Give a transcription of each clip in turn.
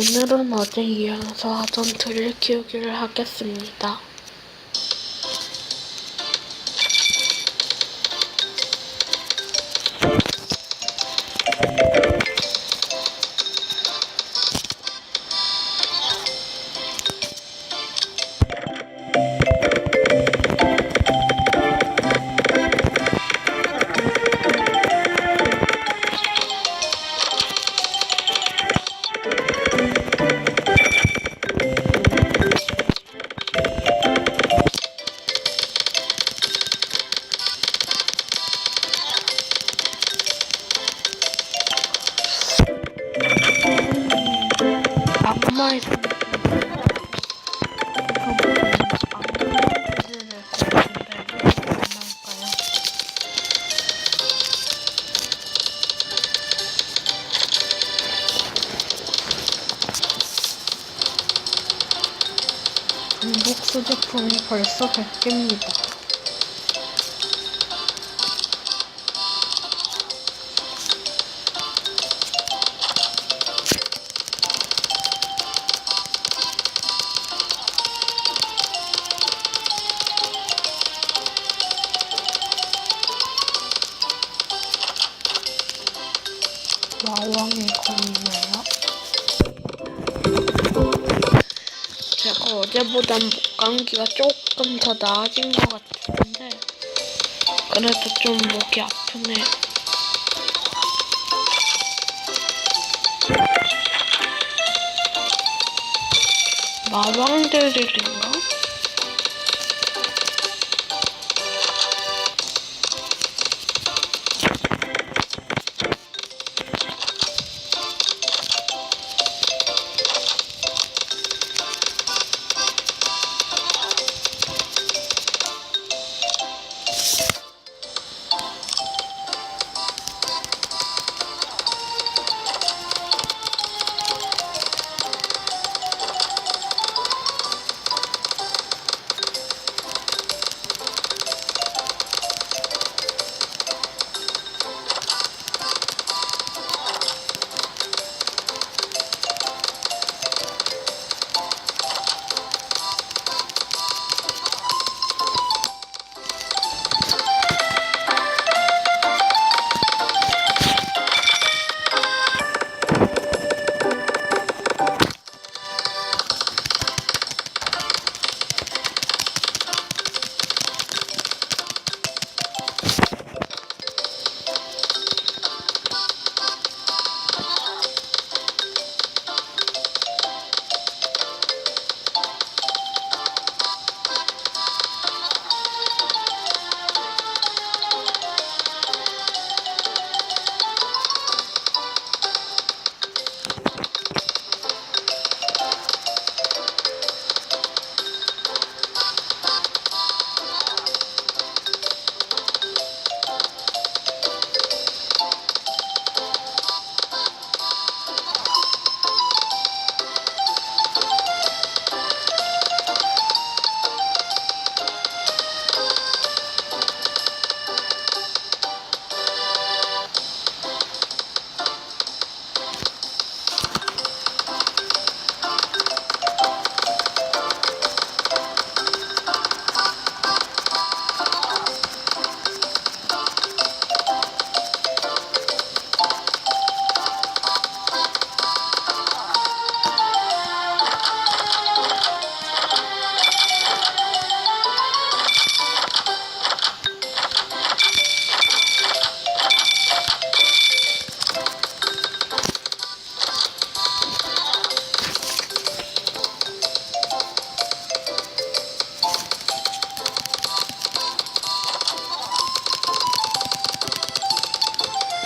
오늘은 어제 이어서 하던 드릴 키우기를 하겠습니다. 악마의 중복 수제품이 벌써 100개입니다. 와왕의 검이네요. 제가 어제보단 목 감기가 조금 더 나아진 것 같은데 그래도 좀 목이 아프네요. 마왕들인가?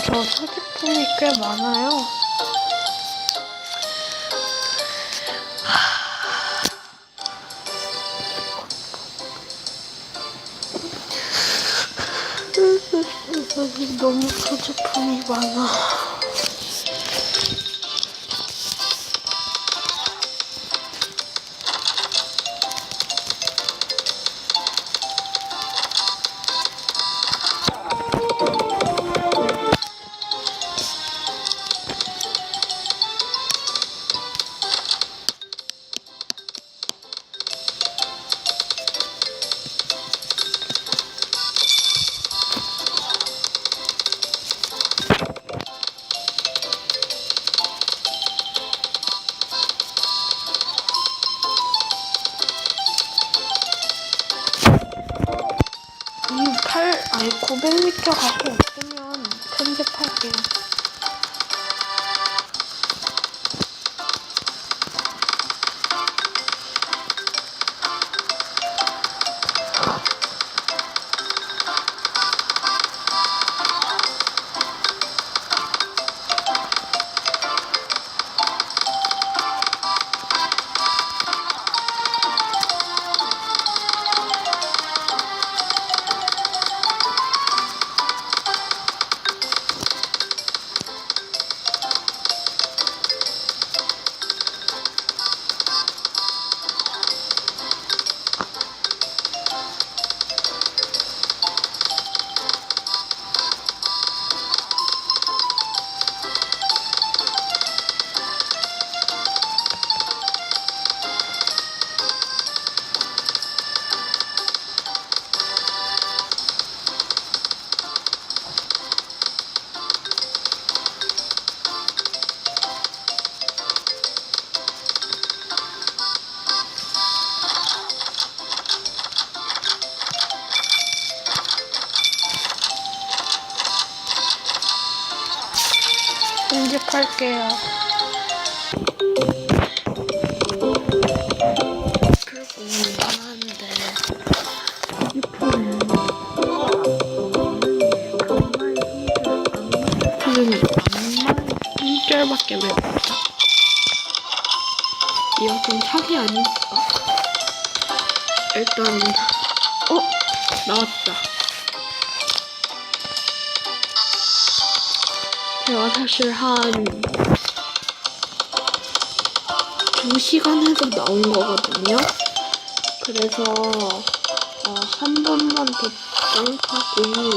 저 소지품이 꽤 많아요. 여기 너무 소지품이 많아. 아니 900m 가고 없으면 편집할게요. 편집할게요. 풀고 하는데 이 풀은 악마의 숨결밖에 왜 없다? 이거 좀 사기 아닙니까? 일단 나왔다. 제가 사실 한 2시간 해서 나온 거거든요. 그래서 한 번만 더 짱하고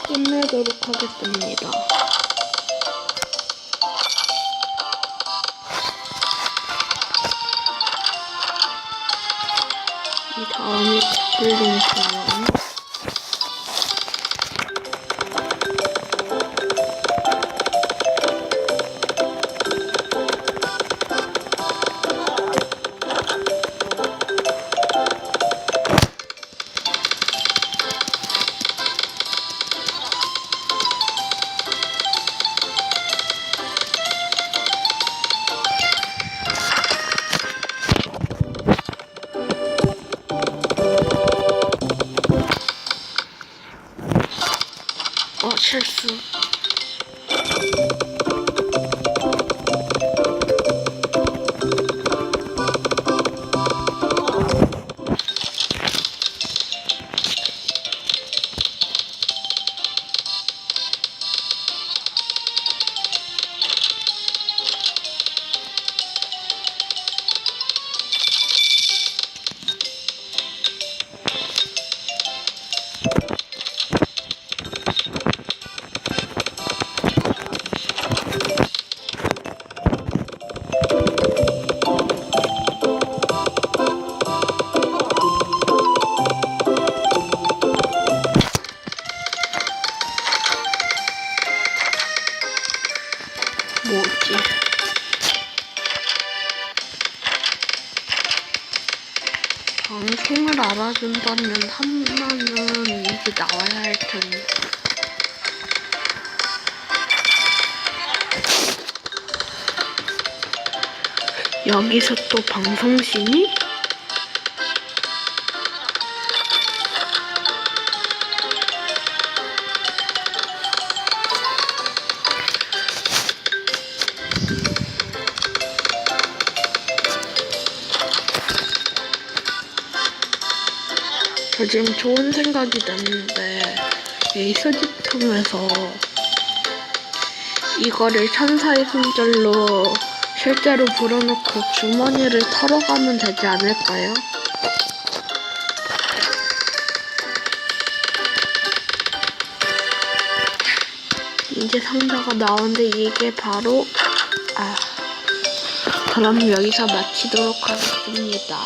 끝내도록 하겠습니다. 이 다음에 뒷불링크는 실수. 뭐지? 방송을 알아준다면 하나는 이제 나와야 할 텐데. 여기서 또 방송신이? 저 지금 좋은 생각이 났는데 에이스제품에서 이거를 천사의 숨결로 실제로 불어넣고 주머니를 털어가면 되지 않을까요? 이제 상자가 나오는데 이게 바로 그럼 여기서 마치도록 하겠습니다.